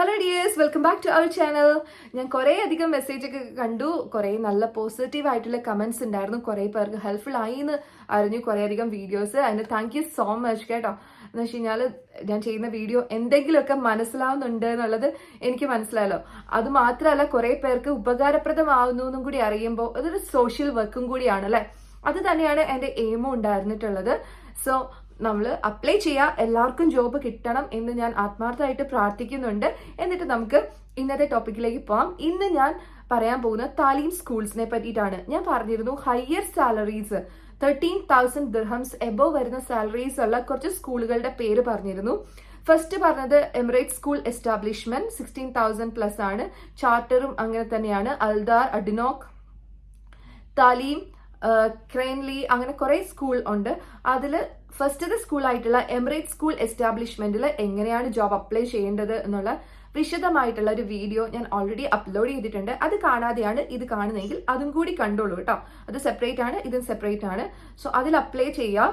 Hello dears, welcome back to our channel. ഞാൻ കുറേ അധികം മെസ്സേജൊക്കെ കണ്ടു, കുറേ നല്ല പോസിറ്റീവ് ആയിട്ടുള്ള കമൻസ് ഉണ്ടായിരുന്നു, കുറേ പേർക്ക് ഹെൽപ്ഫുൾ ആയി എന്ന് അറിഞ്ഞു, കുറേ അധികം വീഡിയോസ്. അതിന് താങ്ക് യു സോ മച്ച് കേട്ടോ. എന്ന് വെച്ച് കഴിഞ്ഞാൽ ഞാൻ ചെയ്യുന്ന വീഡിയോ എന്തെങ്കിലുമൊക്കെ മനസ്സിലാവുന്നുണ്ട് എന്നുള്ളത് എനിക്ക് മനസ്സിലായല്ലോ. അത് മാത്രമല്ല, കുറേ പേർക്ക് ഉപകാരപ്രദമാവുന്നു എന്നും കൂടി അറിയുമ്പോൾ അതൊരു സോഷ്യൽ വർക്കും കൂടിയാണ് അല്ലേ. അത് തന്നെയാണ് എൻ്റെ എയിമും ഉണ്ടായിരുന്നിട്ടുള്ളത്. സോ നമ്മൾ അപ്ലൈ ചെയ്യുക, എല്ലാവർക്കും ജോബ് കിട്ടണം എന്ന് ഞാൻ ആത്മാർത്ഥമായിട്ട് പ്രാർത്ഥിക്കുന്നുണ്ട്. എന്നിട്ട് നമുക്ക് ഇന്നത്തെ ടോപ്പിക്കിലേക്ക് പോകാം. ഇന്ന് ഞാൻ പറയാൻ പോകുന്ന താലീം സ്കൂൾസിനെ പറ്റിയിട്ടാണ്. ഞാൻ പറഞ്ഞിരുന്നു ഹയർ സാലറീസ് 13,000 ദിർഹംസ് എബോവ് വരുന്ന സാലറീസ് ഉള്ള കുറച്ച് സ്കൂളുകളുടെ പേര് പറഞ്ഞിരുന്നു. ഫസ്റ്റ് പറഞ്ഞത് എമിറേറ്റ് സ്കൂൾ എസ്റ്റാബ്ലിഷ്മെന്റ് 16,000 പ്ലസ് ആണ്. ചാർട്ടറും അങ്ങനെ തന്നെയാണ്. അൽദാർ, അഡിനോക്, താലീം, ക്രെയിൻലി, അങ്ങനെ കുറെ സ്കൂൾ ഉണ്ട്. അതിൽ ഫസ്റ്റത്തെ സ്കൂളായിട്ടുള്ള എമിറേറ്റ് സ്കൂൾ എസ്റ്റാബ്ലിഷ്മെന്റിൽ എങ്ങനെയാണ് ജോബ് അപ്ലൈ ചെയ്യേണ്ടത് എന്നുള്ള വിശദമായിട്ടുള്ള ഒരു വീഡിയോ ഞാൻ ഓൾറെഡി അപ്ലോഡ് ചെയ്തിട്ടുണ്ട്. അത് കാണാതെയാണ് ഇത് കാണുന്നതെങ്കിൽ അതും കൂടി കണ്ടോളൂ കേട്ടോ. അത് സെപ്പറേറ്റ് ആണ്, ഇതും സെപ്പറേറ്റ് ആണ്. സോ അതിൽ അപ്ലൈ ചെയ്യുക.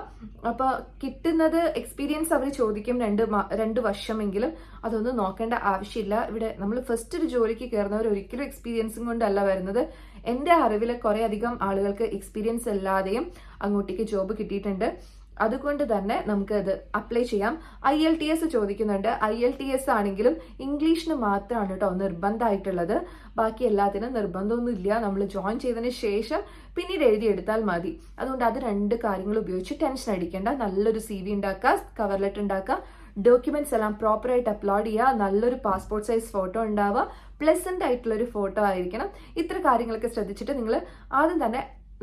അപ്പൊ കിട്ടുന്നത് എക്സ്പീരിയൻസ് അവർ ചോദിക്കും, 2 വർഷമെങ്കിലും. അതൊന്നും നോക്കേണ്ട ആവശ്യമില്ല. ഇവിടെ നമ്മൾ ഫസ്റ്റ് ഒരു ജോലിക്ക് കയറുന്നവർ ഒരിക്കലും എക്സ്പീരിയൻസും കൊണ്ടല്ല വരുന്നത്. എൻ്റെ അറിവിൽ കുറെ അധികം ആളുകൾക്ക് എക്സ്പീരിയൻസ് അല്ലാതെയും അങ്ങോട്ടേക്ക് ജോബ് കിട്ടിയിട്ടുണ്ട്. അതുകൊണ്ട് തന്നെ നമുക്ക് അത് അപ്ലൈ ചെയ്യാം. IELTS ചോദിക്കുന്നുണ്ട്. IELTS ആണെങ്കിലും ഇംഗ്ലീഷിന് മാത്രമാണ് കേട്ടോ നിർബന്ധമായിട്ടുള്ളത്. ബാക്കി എല്ലാത്തിനും നിർബന്ധമൊന്നും ഇല്ല. നമ്മൾ ജോയിൻ ചെയ്തതിന് ശേഷം പിന്നീട് എഴുതിയെടുത്താൽ മതി. അതുകൊണ്ട് അത് 2 കാര്യങ്ങൾ ഉപയോഗിച്ച് ടെൻഷൻ അടിക്കേണ്ട. നല്ലൊരു CV ഉണ്ടാക്കുക, കവർ ലെറ്റർ ഉണ്ടാക്കുക, ഡോക്യുമെന്റ്സ് എല്ലാം പ്രോപ്പറായിട്ട് അപ്ലോഡ് ചെയ്യുക, നല്ലൊരു പാസ്പോർട്ട് സൈസ് ഫോട്ടോ ഉണ്ടാവുക, പ്ലസന്റ് ആയിട്ടുള്ള ഒരു ഫോട്ടോ ആയിരിക്കണം. ഇത്ര കാര്യങ്ങളൊക്കെ ശ്രദ്ധിച്ചിട്ട് നിങ്ങൾ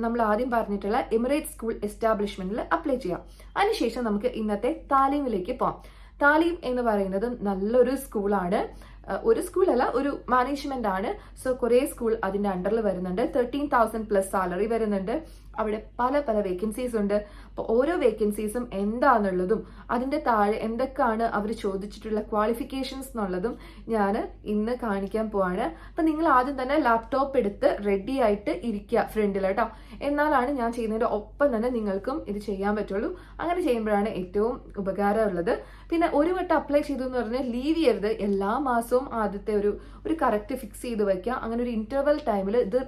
നമ്മൾ ആദ്യം പറഞ്ഞിട്ടുള്ള എമിറേറ്റ് സ്കൂൾ എസ്റ്റാബ്ലിഷ്മെന്റിൽ അപ്ലൈ ചെയ്യാം. അതിനുശേഷം നമുക്ക് ഇന്നത്തെ താലീമിലേക്ക് പോകാം. താലീം എന്ന് പറയുന്നത് നല്ലൊരു സ്കൂളാണ്. ഒരു സ്കൂളല്ല, ഒരു മാനേജ്മെന്റ് ആണ്. സോ കുറെ സ്കൂൾ അതിന്റെ അണ്ടറിൽ വരുന്നുണ്ട്. 13,000 പ്ലസ് സാലറി വരുന്നുണ്ട്. അവിടെ പല പല വേക്കൻസീസ് ഉണ്ട്. അപ്പോൾ ഓരോ വേക്കൻസീസും എന്താണെന്നുള്ളതും അതിന്റെ താഴെ എന്തൊക്കെയാണ് അവർ ചോദിച്ചിട്ടുള്ള ക്വാളിഫിക്കേഷൻസ് എന്നുള്ളതും ഞാൻ ഇന്ന് കാണിക്കാൻ പോവാണ്. അപ്പൊ നിങ്ങൾ ആദ്യം തന്നെ ലാപ്ടോപ്പ് എടുത്ത് റെഡി ആയിട്ട് ഇരിക്കുക ഫ്രണ്ടിൽ കേട്ടോ. എന്നാലാണ് ഞാൻ ചെയ്യുന്നതിന്റെ ഒപ്പം തന്നെ നിങ്ങൾക്കും ഇത് ചെയ്യാൻ പറ്റുള്ളൂ. അങ്ങനെ ചെയ്യുമ്പോഴാണ് ഏറ്റവും ഉപകാരമുള്ളത്. പിന്നെ ഒരു വട്ടം അപ്ലൈ ചെയ്തു എന്ന് പറഞ്ഞാൽ ലീവ് ചെയ്യരുത്. എല്ലാ മാസവും ആദ്യത്തെ ഒരു കറക്റ്റ് ഫിക്സ് ചെയ്ത് വെക്കുക. അങ്ങനെ ഒരു ഇന്റർവെൽ ടൈമിൽ ഇത്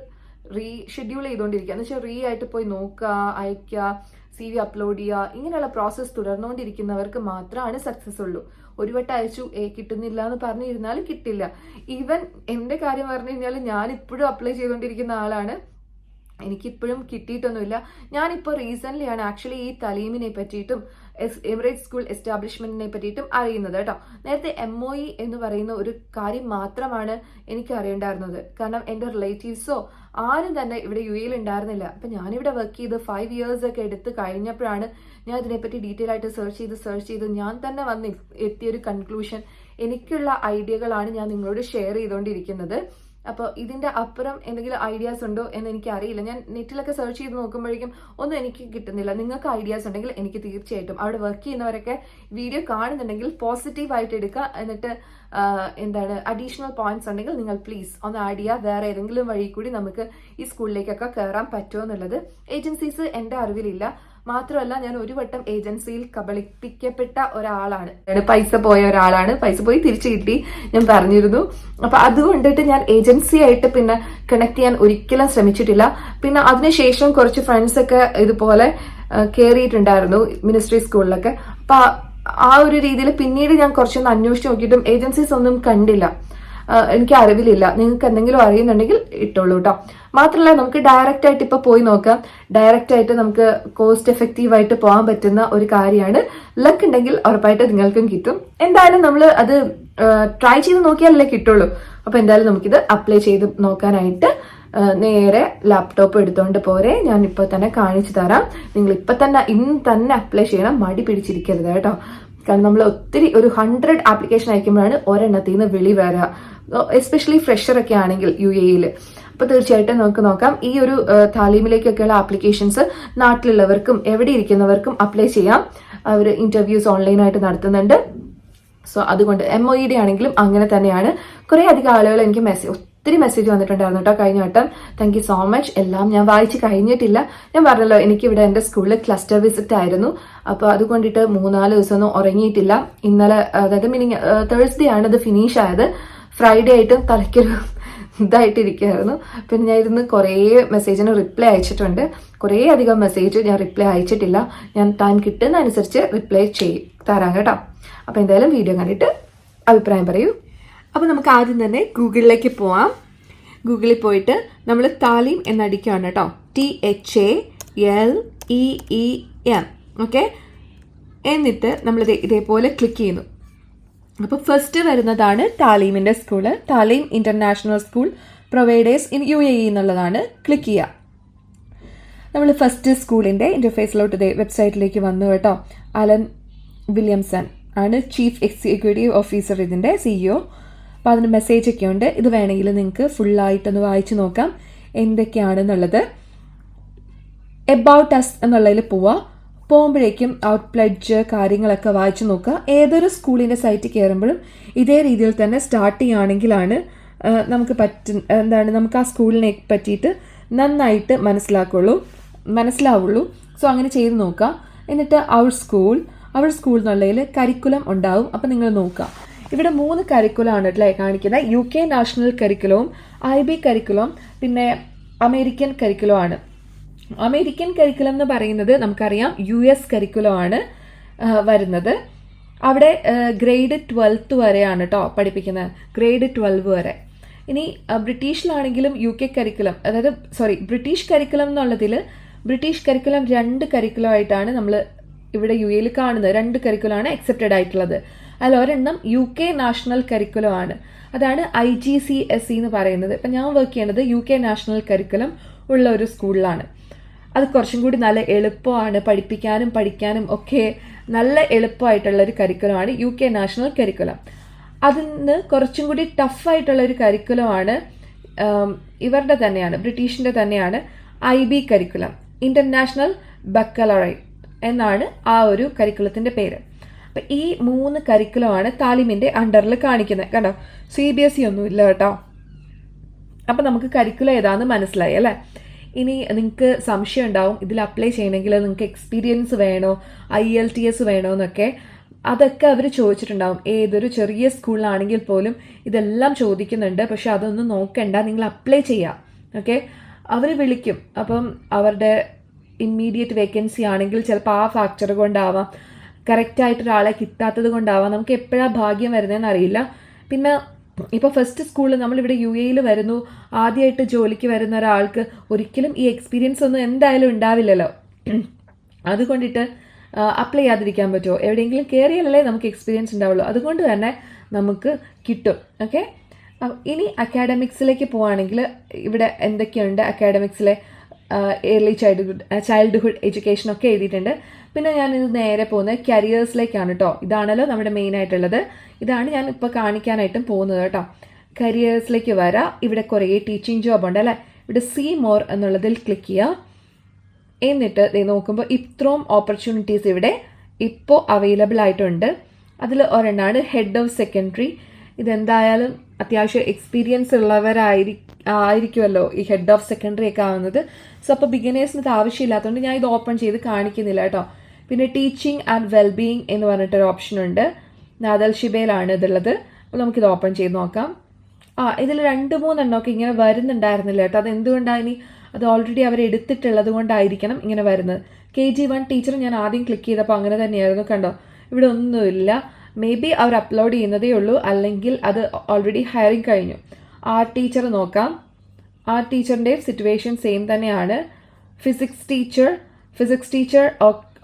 ഷെഡ്യൂൾ ചെയ്തുകൊണ്ടിരിക്കുക. എന്ന് വെച്ചാൽ ആയിട്ട് പോയി നോക്കുക, അയക്കുക, CV അപ്ലോഡ് ചെയ്യുക, ഇങ്ങനെയുള്ള പ്രോസസ്സ് തുടർന്നുകൊണ്ടിരിക്കുന്നവർക്ക് മാത്രമാണ് സക്സസ് ഉള്ളൂ. ഒരു വട്ടം അയച്ചു കിട്ടുന്നില്ല എന്ന് പറഞ്ഞിരുന്നാലും കിട്ടില്ല. ഈവൻ എൻ്റെ കാര്യം പറഞ്ഞു കഴിഞ്ഞാൽ ഞാൻ ഇപ്പോഴും അപ്ലൈ ചെയ്തുകൊണ്ടിരിക്കുന്ന ആളാണ്. എനിക്കിപ്പോഴും കിട്ടിയിട്ടൊന്നുമില്ല. ഞാനിപ്പോൾ റീസെന്റ് ആണ് ആക്ച്വലി ഈ തലീമിനെ പറ്റിയിട്ടും എമിറേറ്റ് സ്കൂൾ എസ്റ്റാബ്ലിഷ്മെന്റിനെ പറ്റിയിട്ടും അറിയുന്നത് കേട്ടോ. നേരത്തെ MOE എന്ന് പറയുന്ന ഒരു കാര്യം മാത്രമാണ് എനിക്ക് അറിയേണ്ടായിരുന്നത്. കാരണം എൻ്റെ റിലേറ്റീവ്സോ ആരും തന്നെ ഇവിടെ UAE ഉണ്ടായിരുന്നില്ല. അപ്പൊ ഞാനിവിടെ വർക്ക് ചെയ്ത് 5 years ഒക്കെ എടുത്ത് കഴിഞ്ഞപ്പോഴാണ് ഞാൻ ഇതിനെപ്പറ്റി ഡീറ്റെയിൽ ആയിട്ട് സെർച്ച് ചെയ്ത് ഞാൻ തന്നെ വന്ന് എത്തിയൊരു കൺക്ലൂഷൻ. എനിക്കുള്ള ഐഡിയകളാണ് ഞാൻ നിങ്ങളോട് ഷെയർ ചെയ്തുകൊണ്ടിരിക്കുന്നത്. അപ്പോൾ ഇതിന്റെ അപ്പുറം എന്തെങ്കിലും ഐഡിയാസ് ഉണ്ടോ എന്ന് എനിക്ക് അറിയില്ല. ഞാൻ നെറ്റിലൊക്കെ സെർച്ച് ചെയ്ത് നോക്കുമ്പോഴേക്കും ഒന്നും എനിക്ക് കിട്ടുന്നില്ല. നിങ്ങൾക്ക് ഐഡിയാസ് ഉണ്ടെങ്കിൽ എനിക്ക് തീർച്ചയായിട്ടും അവിടെ വർക്ക് ചെയ്യുന്നവരൊക്കെ വീഡിയോ കാണുന്നുണ്ടെങ്കിൽ പോസിറ്റീവ് ആയിട്ട് എടുക്കുക. എന്നിട്ട് അഡീഷണൽ പോയിന്റ്സ് ഉണ്ടെങ്കിൽ നിങ്ങൾ പ്ലീസ് ഒന്ന് ആഡ് ചെയ്യുക. വേറെ ഏതെങ്കിലും വഴി കൂടി നമുക്ക് ഈ സ്കൂളിലേക്കൊക്കെ കയറാൻ പറ്റുമോ എന്നുള്ളത്. ഏജൻസീസ് എൻ്റെ അറിവിലില്ല. മാത്രമല്ല, ഞാൻ ഒരു വട്ടം ഏജൻസിയിൽ കബളിപ്പിക്കപ്പെട്ട ഒരാളാണ്. പൈസ പോയ ഒരാളാണ്. പൈസ പോയി തിരിച്ചു കിട്ടി, ഞാൻ പറഞ്ഞിരുന്നു. അപ്പൊ അതുകൊണ്ടിട്ട് ഞാൻ ഏജൻസി ആയിട്ട് പിന്നെ കണക്ട് ചെയ്യാൻ ഒരിക്കലും ശ്രമിച്ചിട്ടില്ല. പിന്നെ അതിനുശേഷം കുറച്ച് ഫ്രണ്ട്സ് ഒക്കെ ഇതുപോലെ കയറിയിട്ടുണ്ടായിരുന്നു മിനിസ്ട്രി സ്കൂളിലൊക്കെ. അപ്പൊ ആ ഒരു രീതിയിൽ പിന്നീട് ഞാൻ കുറച്ചൊന്ന് അന്വേഷിച്ച് നോക്കിയിട്ടും ഏജൻസീസ് ഒന്നും കണ്ടില്ല. എനിക്ക് അറിവിലില്ല. നിങ്ങൾക്ക് എന്തെങ്കിലും അറിയുന്നുണ്ടെങ്കിൽ ഇട്ടോളൂ കേട്ടോ. മാത്രമല്ല, നമുക്ക് ഡയറക്റ്റ് ആയിട്ട് ഇപ്പൊ പോയി നോക്കാം. ഡയറക്റ്റ് ആയിട്ട് നമുക്ക് കോസ്റ്റ് എഫക്റ്റീവ് ആയിട്ട് പോകാൻ പറ്റുന്ന ഒരു കാര്യമാണ്. ലക്ക് ഉണ്ടെങ്കിൽ ഉറപ്പായിട്ട് നിങ്ങൾക്കും കിട്ടും. എന്തായാലും നമ്മൾ അത് ട്രൈ ചെയ്ത് നോക്കിയാലല്ലേ കിട്ടുള്ളൂ. അപ്പൊ എന്തായാലും നമുക്കിത് അപ്ലൈ ചെയ്ത് നോക്കാനായിട്ട് നേരെ ലാപ്ടോപ്പ് എടുത്തോണ്ട് പോരെ. ഞാൻ ഇപ്പൊ തന്നെ കാണിച്ചു തരാം. നിങ്ങൾ ഇന്ന് തന്നെ അപ്ലൈ ചെയ്യണം. മടി പിടിച്ചിരിക്കരുത് കേട്ടോ. കാരണം നമ്മൾ ഒരു 100 ആപ്ലിക്കേഷൻ അയക്കുമ്പോഴാണ് ഒരെണ്ണത്തിൽ നിന്ന് വിളി വരിക. എസ്പെഷ്യലി ഫ്രഷർ ഒക്കെ ആണെങ്കിൽ UAE. അപ്പൊ തീർച്ചയായിട്ടും നമുക്ക് നോക്കാം. ഈ ഒരു താലീമിലേക്കൊക്കെയുള്ള ആപ്ലിക്കേഷൻസ് നാട്ടിലുള്ളവർക്കും എവിടെ ഇരിക്കുന്നവർക്കും അപ്ലൈ ചെയ്യാം. അവർ ഇന്റർവ്യൂസ് ഓൺലൈനായിട്ട് നടത്തുന്നുണ്ട്. സോ അതുകൊണ്ട് MOED ആണെങ്കിലും അങ്ങനെ തന്നെയാണ്. കുറെ അധികം ആളുകൾ എനിക്ക് ഒത്തിരി മെസ്സേജ് വന്നിട്ടുണ്ടായിരുന്നു കേട്ടോ കഴിഞ്ഞ വട്ടം. Thank you so much. എല്ലാം ഞാൻ വായിച്ച് കഴിഞ്ഞിട്ടില്ല. ഞാൻ പറഞ്ഞല്ലോ എനിക്കിവിടെ എൻ്റെ സ്കൂളിൽ ക്ലസ്റ്റർ വിസിറ്റ് ആയിരുന്നു. അപ്പോൾ അതുകൊണ്ടിട്ട് 3-4 ദിവസമൊന്നും ഉറങ്ങിയിട്ടില്ല. ഇന്നലെ അതായത് തേഴ്സ്ഡേ ആണ് ഇത് ഫിനിഷ് ആയത്. ഫ്രൈഡേ ആയിട്ടും തലയ്ക്കൊരു ഇതായിട്ടിരിക്കുകയായിരുന്നു. പിന്നെ ഞാൻ ഇരുന്ന് കുറേ മെസ്സേജിന് റിപ്ലൈ അയച്ചിട്ടുണ്ട്. കുറേ അധികം മെസ്സേജ് ഞാൻ റിപ്ലൈ അയച്ചിട്ടില്ല. ഞാൻ ടൈം കിട്ടുന്ന അനുസരിച്ച് റിപ്ലൈ തരാം കേട്ടോ. അപ്പോൾ എന്തായാലും വീഡിയോ കണ്ടിട്ട് അഭിപ്രായം പറയൂ. അപ്പോൾ നമുക്ക് ആദ്യം തന്നെ ഗൂഗിളിലേക്ക് പോവാം. ഗൂഗിളിൽ പോയിട്ട് നമ്മൾ താലീം എന്നടിക്കുകയാണ് കേട്ടോ. THALEEM. ഓക്കെ, എന്നിട്ട് നമ്മളിത് ഇതേപോലെ ക്ലിക്ക് ചെയ്യുന്നു. അപ്പോൾ ഫസ്റ്റ് വരുന്നതാണ് താലീമിൻ്റെ school. Taaleem international school providers in UAE എന്നുള്ളതാണ്. ക്ലിക്ക് ചെയ്യുക. നമ്മൾ ഫസ്റ്റ് സ്കൂളിൻ്റെ ഇൻ്റർഫേസിലോട്ട് വെബ്സൈറ്റിലേക്ക് വന്നു കേട്ടോ. അലൻ വില്യംസൺ ആണ് ചീഫ് എക്സിക്യൂട്ടീവ് ഓഫീസർ, ഇതിൻ്റെ CEO. അപ്പോൾ അതിന് മെസ്സേജൊക്കെ ഉണ്ട്. ഇത് വേണമെങ്കിൽ നിങ്ങൾക്ക് ഫുള്ളായിട്ടൊന്ന് വായിച്ചു നോക്കാം എന്തൊക്കെയാണെന്നുള്ളത്. എബൌട്ട് അസ് എന്നുള്ളതിൽ പോകുമ്പോഴേക്കും ഔട്ട് പ്ലഡ്ജ് കാര്യങ്ങളൊക്കെ വായിച്ചു നോക്കുക. ഏതൊരു സ്കൂളിൻ്റെ സൈറ്റ് കയറുമ്പോഴും ഇതേ രീതിയിൽ തന്നെ സ്റ്റാർട്ട് ചെയ്യുകയാണെങ്കിലാണ് നമുക്ക് നമുക്ക് ആ സ്കൂളിനെ പറ്റിയിട്ട് നന്നായിട്ട് മനസ്സിലാവുള്ളൂ. സോ അങ്ങനെ ചെയ്ത് നോക്കുക. എന്നിട്ട് അവർ സ്കൂൾ എന്നുള്ളതിൽ കരിക്കുലം ഉണ്ടാവും. അപ്പം നിങ്ങൾ നോക്കുക. ഇവിടെ 3 കരിക്കുലമാണ് അല്ലേ കാണിക്കുന്നത്. UK നാഷണൽ കരിക്കുലവും IB കരിക്കുലവും പിന്നെ അമേരിക്കൻ കരിക്കുലവും ആണ്. അമേരിക്കൻ കരിക്കുലം എന്ന് പറയുന്നത് നമുക്കറിയാം US കരിക്കുലം ആണ് വരുന്നത്. അവിടെ ഗ്രേഡ് 12 വരെയാണ് കേട്ടോ പഠിപ്പിക്കുന്നത്, ഗ്രേഡ് 12 വരെ. ഇനി ബ്രിട്ടീഷിലാണെങ്കിലും UK കരിക്കുലം, അതായത് ബ്രിട്ടീഷ് കരിക്കുലം എന്നുള്ളതിൽ ബ്രിട്ടീഷ് കരിക്കുലം 2 കരിക്കുലം ആയിട്ടാണ് നമ്മൾ ഇവിടെ UAE കാണുന്നത്. 2 കരിക്കുലമാണ് അക്സെപ്റ്റഡ് ആയിട്ടുള്ളത്. അതിൽ ഒരെണ്ണം UK നാഷണൽ കരിക്കുലം ആണ്. അതാണ് IGCSE എന്ന് പറയുന്നത്. ഇപ്പം ഞാൻ വർക്ക് ചെയ്യുന്നത് UK നാഷണൽ കരിക്കുലം ഉള്ള ഒരു സ്കൂളിലാണ്. അത് കുറച്ചും കൂടി നല്ല എളുപ്പമാണ്, പഠിപ്പിക്കാനും പഠിക്കാനും ഒക്കെ നല്ല എളുപ്പമായിട്ടുള്ള ഒരു കരിക്കുലമാണ് UK നാഷണൽ കരിക്കുലം. അതിന് കുറച്ചും കൂടി ടഫായിട്ടുള്ള ഒരു കരിക്കുലമാണ് ഇവരുടെ തന്നെയാണ്, ബ്രിട്ടീഷിൻ്റെ തന്നെയാണ് IB കരിക്കുലം, ഇന്റർനാഷണൽ ബക്കലറേറ്റ് എന്നാണ് ആ ഒരു കരിക്കുലത്തിൻ്റെ പേര്. അപ്പം ഈ 3 കരിക്കുലമാണ് താലിമിൻ്റെ അണ്ടറിൽ കാണിക്കുന്നത്. കണ്ടോ, CBSE ഒന്നുമില്ല കേട്ടോ. അപ്പം നമുക്ക് കരിക്കുലം ഏതാണെന്ന് മനസ്സിലായി അല്ലേ. ഇനി നിങ്ങൾക്ക് സംശയം ഉണ്ടാവും, ഇതിൽ അപ്ലൈ ചെയ്യണമെങ്കിൽ നിങ്ങൾക്ക് എക്സ്പീരിയൻസ് വേണോ, IELTS വേണോ എന്നൊക്കെ. അതൊക്കെ അവർ ചോദിച്ചിട്ടുണ്ടാവും. ഏതൊരു ചെറിയ സ്കൂളിലാണെങ്കിൽ പോലും ഇതെല്ലാം ചോദിക്കുന്നുണ്ട്. പക്ഷെ അതൊന്നും നോക്കണ്ട, നിങ്ങൾ അപ്ലൈ ചെയ്യാം. ഓക്കെ, അവർ വിളിക്കും. അപ്പം അവരുടെ ഇമ്മീഡിയറ്റ് വേക്കൻസി ആണെങ്കിൽ ചിലപ്പോൾ ആ ഫാക്ടർ കൊണ്ടാവാം, കറക്റ്റായിട്ട് ഒരാളെ കിട്ടാത്തത് കൊണ്ടാവാം. നമുക്ക് എപ്പോഴാണ് ഭാഗ്യം വരുന്നതെന്ന് അറിയില്ല. പിന്നെ ഇപ്പോൾ ഫസ്റ്റ് സ്കൂളിൽ നമ്മളിവിടെ UAE വരുന്നു, ആദ്യമായിട്ട് ജോലിക്ക് വരുന്ന ഒരാൾക്ക് ഒരിക്കലും ഈ എക്സ്പീരിയൻസ് ഒന്നും എന്തായാലും ഉണ്ടാവില്ലല്ലോ. അതുകൊണ്ടിട്ട് അപ്ലൈ ചെയ്യാതിരിക്കാൻ പറ്റുമോ? എവിടെയെങ്കിലും കയറിയാലല്ലേ നമുക്ക് എക്സ്പീരിയൻസ് ഉണ്ടാവുള്ളൂ. അതുകൊണ്ട് തന്നെ നമുക്ക് കിട്ടും. ഓക്കെ, ഇനി അക്കാഡമിക്സിലേക്ക് പോവുകയാണെങ്കിൽ ഇവിടെ എന്തൊക്കെയുണ്ട് അക്കാഡമിക്സിലെ ഏർലി ചൈൽഡ്ഹുഡ് എഡ്യൂക്കേഷൻ ഒക്കെ എഴുതിയിട്ടുണ്ട്. പിന്നെ ഞാനിത് നേരെ പോകുന്നത് കരിയേഴ്സിലേക്കാണ് കേട്ടോ. ഇതാണല്ലോ നമ്മുടെ മെയിൻ ആയിട്ടുള്ളത്. ഇതാണ് ഞാൻ ഇപ്പോൾ കാണിക്കാനായിട്ടും പോകുന്നത് കേട്ടോ. കരിയേഴ്സിലേക്ക് വരാം. ഇവിടെ കുറേ ടീച്ചിങ് ജോബ് ഉണ്ട് അല്ലേ. ഇവിടെ സീ മോർ എന്നുള്ളതിൽ ക്ലിക്ക് ചെയ്യുക. എന്നിട്ട് നോക്കുമ്പോൾ ഇത്രയും ഓപ്പർച്യൂണിറ്റീസ് ഇവിടെ ഇപ്പോൾ അവൈലബിൾ ആയിട്ടുണ്ട്. അതിൽ ഒരെണ്ണമാണ് ഹെഡ് ഓഫ് സെക്കൻഡറി. ഇതെന്തായാലും അത്യാവശ്യം എക്സ്പീരിയൻസ് ഉള്ളവരായിരിക്കുമല്ലോ ഈ ഹെഡ് ഓഫ് സെക്കൻഡറി ഒക്കെ ആവുന്നത്. സോ അപ്പോൾ ബിഗിനേഴ്സിന് ഇത് ആവശ്യമില്ലാത്തതുകൊണ്ട് ഞാൻ ഇത് ഓപ്പൺ ചെയ്ത് കാണിക്കുന്നില്ല കേട്ടോ. പിന്നെ ടീച്ചിങ് ആൻഡ് വെൽബീയിങ് എന്ന് പറഞ്ഞിട്ടൊരു ഓപ്ഷൻ ഉണ്ട്. നാദൽ ഷിബയിലാണ് ഇതുള്ളത്. അപ്പോൾ നമുക്കിത് ഓപ്പൺ ചെയ്ത് നോക്കാം. ഇതിൽ 2-3 എണ്ണമൊക്കെ ഇങ്ങനെ വരുന്നുണ്ടായിരുന്നില്ല കേട്ടോ. അത് എന്തുകൊണ്ടാണ്? അത് ഓൾറെഡി അവർ എടുത്തിട്ടുള്ളത് കൊണ്ടായിരിക്കണം ഇങ്ങനെ വരുന്നത്. KG1 ടീച്ചർ ഞാൻ ആദ്യം ക്ലിക്ക് ചെയ്തപ്പോൾ അങ്ങനെ തന്നെയായിരുന്നു. കണ്ടോ, ഇവിടെ ഒന്നുമില്ല. മേ ബി അവർ അപ്ലോഡ് ചെയ്യുന്നതേ ഉള്ളൂ, അല്ലെങ്കിൽ അത് ഓൾറെഡി ഹയറിങ് കഴിഞ്ഞു. ആർട്ട് ടീച്ചർ നോക്കാം. ആർട്ട് ടീച്ചറിൻ്റെ സിറ്റുവേഷൻ സെയിം തന്നെയാണ്. ഫിസിക്സ് ടീച്ചർ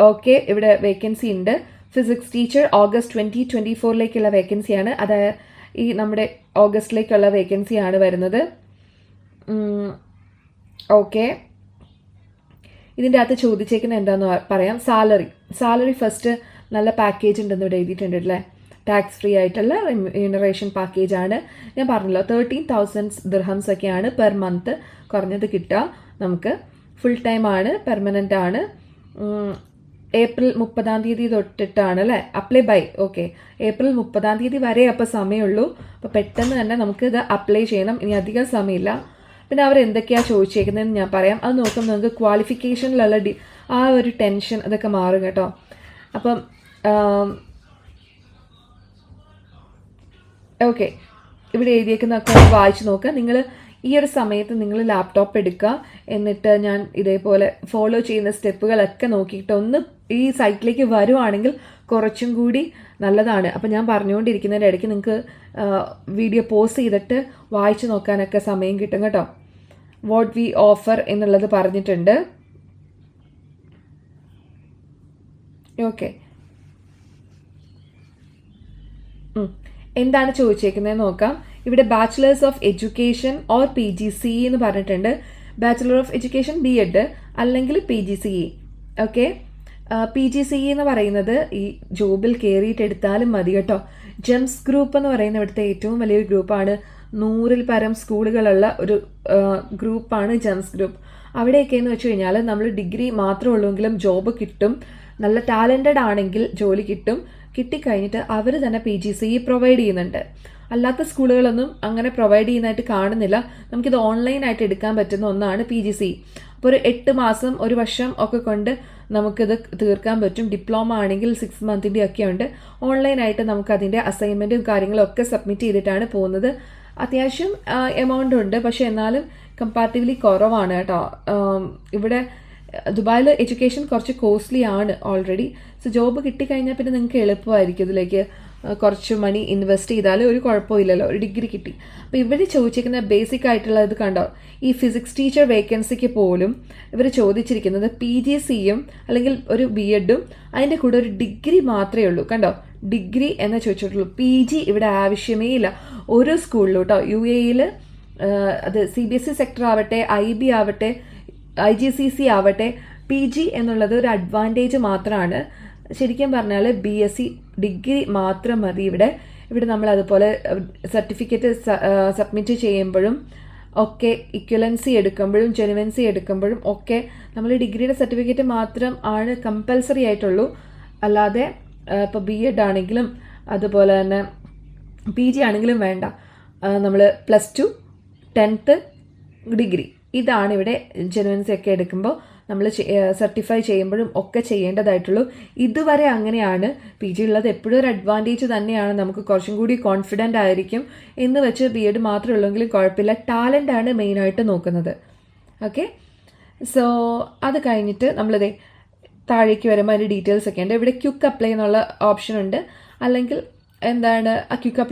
ഓക്കെ, ഇവിടെ വേക്കൻസി ഉണ്ട്. ഫിസിക്സ് ടീച്ചർ ഓഗസ്റ്റ് 2024 വേക്കൻസിയാണ്. അതായത് ഈ നമ്മുടെ ഓഗസ്റ്റിലേക്കുള്ള വേക്കൻസിയാണ് വരുന്നത്. ഓക്കെ, ഇതിൻ്റെ അകത്ത് ചോദിച്ചേക്കുന്നത് എന്താണെന്ന് പറയാം. സാലറി ഫസ്റ്റ് നല്ല പാക്കേജ് ഉണ്ടെന്ന് ഇവിടെ എഴുതിയിട്ടുണ്ട് അല്ലേ. ടാക്സ് ഫ്രീ ആയിട്ടുള്ള റിമ്യൂണറേഷൻ പാക്കേജാണ്. ഞാൻ പറഞ്ഞല്ലോ 13,000 ദിർഹംസ് ഒക്കെയാണ് പെർ മന്ത് കുറഞ്ഞത് കിട്ടുക നമുക്ക്. ഫുൾ ടൈം ആണ്, പെർമനൻ്റ് ആണ്. ഏപ്രിൽ 30 തൊട്ടിട്ടാണ് അല്ലേ അപ്ലൈ ബൈ. ഓക്കെ, ഏപ്രിൽ 30 വരെ അപ്പോൾ സമയമുള്ളൂ. അപ്പോൾ പെട്ടെന്ന് തന്നെ നമുക്ക് ഇത് അപ്ലൈ ചെയ്യണം, ഇനി അധികം സമയമില്ല. പിന്നെ അവർ എന്തൊക്കെയാണ് ചോദിച്ചേക്കുന്നതെന്ന് ഞാൻ പറയാം. അത് നോക്കുമ്പോൾ നമുക്ക് ക്വാളിഫിക്കേഷനിലുള്ള ആ ഒരു ടെൻഷൻ അതൊക്കെ മാറും കേട്ടോ. അപ്പം ഓക്കെ, ഇവിടെ എഴുതിയേക്കുന്നതൊക്കെ വായിച്ച് നോക്കുക. നിങ്ങൾ ഈ ഒരു സമയത്ത് നിങ്ങൾ ലാപ്ടോപ്പ് എടുക്കുക, എന്നിട്ട് ഞാൻ ഇതേപോലെ ഫോളോ ചെയ്യുന്ന സ്റ്റെപ്പുകളൊക്കെ നോക്കിയിട്ട് ഒന്ന് ഈ സൈറ്റിലേക്ക് വരുവാണെങ്കിൽ കുറച്ചും കൂടി നല്ലതാണ്. അപ്പം ഞാൻ പറഞ്ഞുകൊണ്ടിരിക്കുന്നതിൻ്റെ ഇടയ്ക്ക് നിങ്ങൾക്ക് വീഡിയോ പോസ് ചെയ്തിട്ട് വായിച്ച് നോക്കാനൊക്കെ സമയം കിട്ടും കേട്ടോ. വാട്ട് വി ഓഫർ എന്നുള്ളത് പറഞ്ഞിട്ടുണ്ട്. ഓക്കെ, എന്താണ് ചോദിച്ചേക്കുന്നത് നോക്കാം. ഇവിടെ bachelors of education or PGCE എന്ന് പറഞ്ഞിട്ടുണ്ട്. ബാച്ചിലർ ഓഫ് എഡ്യൂക്കേഷൻ BEd അല്ലെങ്കിൽ PGCE. ഓക്കെ, PGCE എന്ന് പറയുന്നത് ഈ ജോബിൽ കയറിയിട്ട് എടുത്താലും മതി കേട്ടോ. ജെംസ് ഗ്രൂപ്പ് എന്ന് പറയുന്ന ഇവിടുത്തെ ഏറ്റവും വലിയൊരു ഗ്രൂപ്പാണ്. 100-ൽ പരം സ്കൂളുകളുള്ള ഒരു ഗ്രൂപ്പാണ് ജെംസ് ഗ്രൂപ്പ്. അവിടെയൊക്കെ എന്ന് വെച്ച് കഴിഞ്ഞാൽ നമ്മൾ ഡിഗ്രി മാത്രമേ ഉള്ളൂവെങ്കിലും ജോബ് കിട്ടും. നല്ല ടാലൻറ്റഡ് ആണെങ്കിൽ ജോലി കിട്ടും. കിട്ടിക്കഴിഞ്ഞിട്ട് അവർ തന്നെ PGCE പ്രൊവൈഡ് ചെയ്യുന്നുണ്ട്. അല്ലാത്ത സ്കൂളുകളൊന്നും അങ്ങനെ പ്രൊവൈഡ് ചെയ്യുന്നതായിട്ട് കാണുന്നില്ല. നമുക്കിത് ഓൺലൈനായിട്ട് എടുക്കാൻ പറ്റുന്ന ഒന്നാണ് PGCE. അപ്പോൾ ഒരു 8 മാസം 1 വർഷം ഒക്കെ കൊണ്ട് നമുക്കിത് തീർക്കാൻ പറ്റും. ഡിപ്ലോമ ആണെങ്കിൽ 6 മന്തിൻ്റെ ഒക്കെ ഉണ്ട്. ഓൺലൈനായിട്ട് നമുക്കതിൻ്റെ അസൈൻമെൻറ്റും കാര്യങ്ങളും ഒക്കെ സബ്മിറ്റ് ചെയ്തിട്ടാണ് പോകുന്നത്. അത്യാവശ്യം എമൗണ്ട് ഉണ്ട്, പക്ഷേ എന്നാലും കമ്പാരിറ്റീവ്ലി കുറവാണ് കേട്ടോ. ഇവിടെ ദുബായിൽ എഡ്യൂക്കേഷൻ കുറച്ച് കോസ്റ്റ്ലി ആണ് ഓൾറെഡി. സോ ജോബ് കിട്ടിക്കഴിഞ്ഞാൽ പിന്നെ നിങ്ങൾക്ക് എളുപ്പമായിരിക്കും ഇതിലേക്ക് കുറച്ച് മണി ഇൻവെസ്റ്റ് ചെയ്താൽ ഒരു കുഴപ്പമില്ലല്ലോ, ഒരു ഡിഗ്രി കിട്ടി. അപ്പോൾ ഇവർ ചോദിച്ചിരിക്കുന്ന ബേസിക് ആയിട്ടുള്ള ഇത് കണ്ടോ, ഈ ഫിസിക്സ് ടീച്ചർ വേക്കൻസിക്ക് പോലും ഇവർ ചോദിച്ചിരിക്കുന്നത് PGCEയും അല്ലെങ്കിൽ ഒരു BEdും അതിൻ്റെ കൂടെ ഒരു ഡിഗ്രി മാത്രമേ ഉള്ളൂ. കണ്ടോ, ഡിഗ്രി എന്ന് ചോദിച്ചിട്ടുള്ളൂ. PG ഇവിടെ ആവശ്യമേ ഇല്ല ഒരു സ്കൂളിലും കേട്ടോ. UAEയിൽ അത് CBSE സെക്ടർ ആവട്ടെ, IB ആവട്ടെ, IGCC ആവട്ടെ, PG എന്നുള്ളത് ഒരു അഡ്വാൻറ്റേജ് മാത്രമാണ്. ശരിക്കും പറഞ്ഞാൽ BSc ഡിഗ്രി മാത്രം മതി ഇവിടെ. നമ്മൾ അതുപോലെ സർട്ടിഫിക്കറ്റ് സബ്മിറ്റ് ചെയ്യുമ്പോഴും ഒക്കെ ഇക്വലൻസി എടുക്കുമ്പോഴും ജെനുവൻസി എടുക്കുമ്പോഴും ഒക്കെ നമ്മൾ ഡിഗ്രിയുടെ സർട്ടിഫിക്കറ്റ് മാത്രം ആണ് കമ്പൽസറി ആയിട്ടുള്ളൂ. അല്ലാതെ ഇപ്പോൾ BEd ആണെങ്കിലും അതുപോലെ തന്നെ PG ആണെങ്കിലും വേണ്ട. നമ്മൾ +2 10th ഡിഗ്രി ഇതാണ് ഇവിടെ ജെനുവൻസി ഒക്കെ എടുക്കുമ്പോൾ നമ്മൾ സർട്ടിഫൈ ചെയ്യുമ്പോഴും ഒക്കെ ചെയ്യേണ്ടതായിട്ടുള്ളൂ. ഇതുവരെ അങ്ങനെയാണ്. PG ഉള്ളത് എപ്പോഴും ഒരു അഡ്വാൻറ്റേജ് തന്നെയാണ്. നമുക്ക് കുറച്ചും കൂടി കോൺഫിഡൻ്റ് ആയിരിക്കും. എന്ന് വെച്ച് BEd മാത്രമേ ഉള്ളെങ്കിലും കുഴപ്പമില്ല. ടാലൻ്റാണ് മെയിനായിട്ട് നോക്കുന്നത്. ഓക്കെ, സോ അത് കഴിഞ്ഞിട്ട് നമ്മളിതേ താഴേക്ക് വരുമ്പോൾ അതിൻ്റെ ഡീറ്റെയിൽസ് ഒക്കെ ഉണ്ട്. ഇവിടെ ക്വിക്ക് അപ്ലൈ എന്നുള്ള ഓപ്ഷൻ ഉണ്ട്. അല്ലെങ്കിൽ എന്താണ് ആ ക്വിക്ക്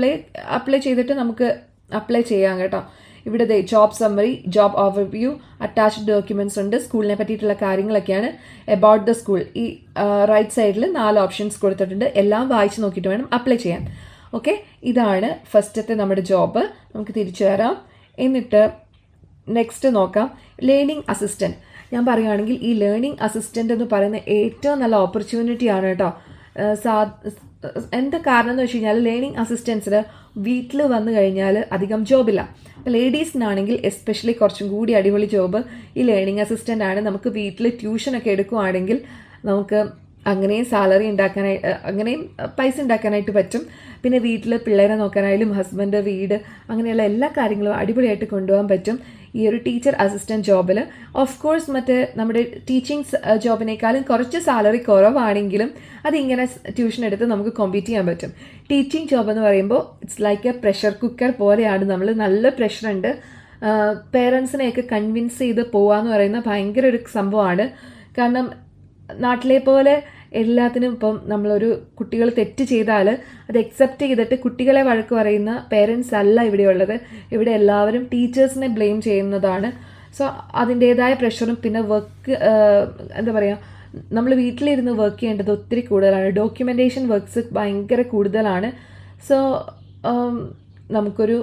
അപ്ലൈ ചെയ്തിട്ട് നമുക്ക് അപ്ലൈ ചെയ്യാം കേട്ടോ. ഇവിടെ job summary, job overview, attached documents ഉണ്ട്. സ്കൂളിനെ പറ്റിയിട്ടുള്ള കാര്യങ്ങളൊക്കെയാണ്. എബൌട്ട് ദ സ്കൂൾ ഈ റൈറ്റ് സൈഡിൽ 4 ഓപ്ഷൻസ് കൊടുത്തിട്ടുണ്ട്. എല്ലാം വായിച്ച് നോക്കിയിട്ട് വേണം അപ്ലൈ ചെയ്യാൻ. ഓക്കെ, ഇതാണ് ഫസ്റ്റത്തെ നമ്മുടെ ജോബ്. നമുക്ക് തിരിച്ചു വരാം. എന്നിട്ട് നെക്സ്റ്റ് നോക്കാം, ലേണിംഗ് അസിസ്റ്റൻറ്റ്. ഞാൻ പറയുകയാണെങ്കിൽ ഈ ലേണിംഗ് അസിസ്റ്റൻ്റ് എന്ന് പറയുന്ന ഏറ്റവും നല്ല ഓപ്പർച്യൂണിറ്റിയാണ് കേട്ടോ. എന്താ കാരണം എന്ന് വെച്ച് കഴിഞ്ഞാൽ ലേണിംഗ് അസിസ്റ്റൻസിന് വീട്ടിൽ വന്നു കഴിഞ്ഞാൽ അധികം ജോബില്ല. അപ്പോൾ ലേഡീസിനാണെങ്കിൽ എസ്പെഷ്യലി കുറച്ചും കൂടി അടിപൊളി ജോബ് ഈ ലേണിംഗ് അസിസ്റ്റൻ്റ് ആണ്. നമുക്ക് വീട്ടിൽ ട്യൂഷനൊക്കെ എടുക്കുവാണെങ്കിൽ നമുക്ക് അങ്ങനെയും സാലറി ഉണ്ടാക്കാനായിട്ട് അങ്ങനെയും പൈസ ഉണ്ടാക്കാനായിട്ട് പറ്റും. പിന്നെ വീട്ടിൽ പിള്ളേരെ നോക്കാനായാലും ഹസ്ബൻഡ്, വീട്, അങ്ങനെയുള്ള എല്ലാ കാര്യങ്ങളും അടിപൊളിയായിട്ട് കൊണ്ടുപോകാൻ പറ്റും ഈ ഒരു ടീച്ചർ അസിസ്റ്റൻറ്റ് ജോബിൽ. ഓഫ് കോഴ്സ് മറ്റേ നമ്മുടെ ടീച്ചിങ് ജോബിനേക്കാളും കുറച്ച് സാലറി കുറവാണെങ്കിലും അതിങ്ങനെ ട്യൂഷൻ എടുത്ത് നമുക്ക് കോമ്പീറ്റ് ചെയ്യാൻ പറ്റും. ടീച്ചിങ് ജോബ് എന്ന് പറയുമ്പോൾ it's like A pressure cooker പോലെയാണ്. നമ്മൾ നല്ല പ്രഷറുണ്ട്. പേരൻസിനെയൊക്കെ കൺവിൻസ് ചെയ്ത് പോവാന്ന് പറയുന്ന ഭയങ്കര ഒരു സംഭവമാണ്. കാരണം നാട്ടിലെ പോലെ എല്ലാത്തിനും ഇപ്പം നമ്മളൊരു കുട്ടികൾ തെറ്റ് ചെയ്താൽ അത് അക്സെപ്റ്റ് ചെയ്തിട്ട് കുട്ടികളെ വഴക്ക് പറയുന്ന പേരൻസ് അല്ല ഇവിടെയുള്ളത്. ഇവിടെ എല്ലാവരും ടീച്ചേഴ്സിനെ ബ്ലെയിം ചെയ്യുന്നതാണ്. സോ അതിൻ്റേതായ പ്രഷറും പിന്നെ വർക്ക് എന്താ പറയുക, നമ്മൾ വീട്ടിലിരുന്ന് വർക്ക് ചെയ്യേണ്ടത് ഒത്തിരി കൂടുതലാണ്. ഡോക്യുമെൻറ്റേഷൻ വർക്ക്സ് ഭയങ്കര കൂടുതലാണ്. സോ നമുക്കൊരു